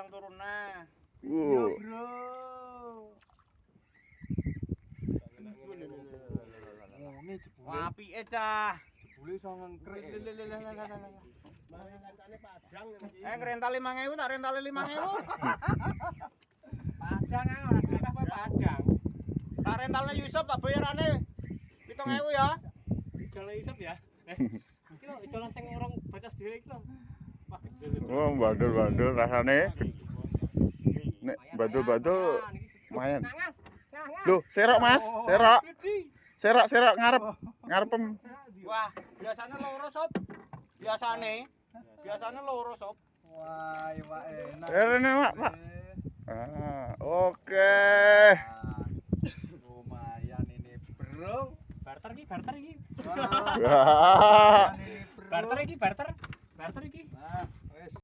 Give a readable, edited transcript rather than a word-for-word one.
kadang turun nah. Bro. Ngene jebule. Apike cah. Jebule iso ngengkrek. Ngrental 5.000 tak rental 5.000. Padang ora apa padang. Tak rentalne Yusuf tak bayarane 7.000 ya. Ijole Yusuf ya. Iki lho ijole sing urung bacas dhewe iki lho. Oh, bandul-bandul rasane. Nek bandul-bandul lumayan. Loh, serok Mas, serok. Serok ngarepem. Wah, biasane loro sob. Biasane loro sob. Wah, enak. Rene Mak.